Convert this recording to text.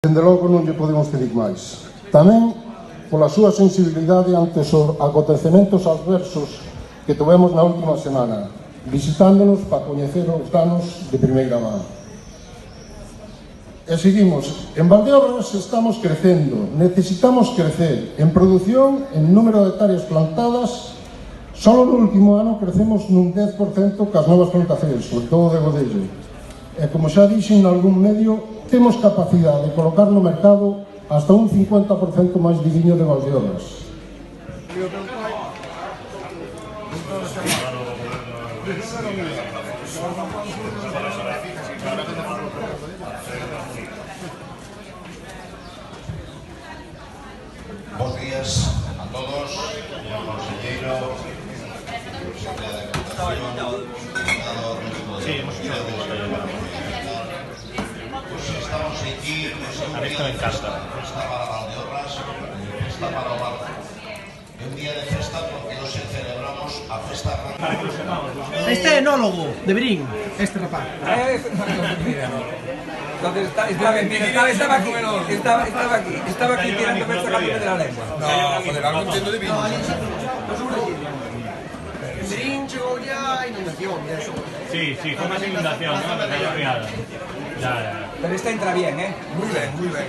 Dende logo non lle podemos pedir máis. Tamén pola súa sensibilidade ante os acontecementos adversos que tivemos na última semana, visitándonos para coñecer os danos de primeira mano. E seguimos, en Valdeorras estamos crecendo, necesitamos crecer en produción, en número de hectáreas plantadas. Só no último ano crecemos nun 10% cas novas plantacións, sobre todo de godello. E como xa dixen nalgún medio, temos capacidade de colocar no mercado hasta un 50% máis de viño de Valdeorras. Bos días a todos, señor consejero, secretario de Diputación, diputado estamos aquí, un día de festa para Valdeorras, festa para o Val. Un día de festa porque hoxe celebramos a festa grande. Este é enólogo de Verín, este rapaz. Entonces estaba aquí tirándome sacándome de la lengua. No, joder, algo entiendo de vino. Verín chegou ya a inundación, ya eso. Sí, fue más inundación, ¿no? La calle Riada. Ya. Pero esta entra bien, ¿eh? Muy bien, muy bien.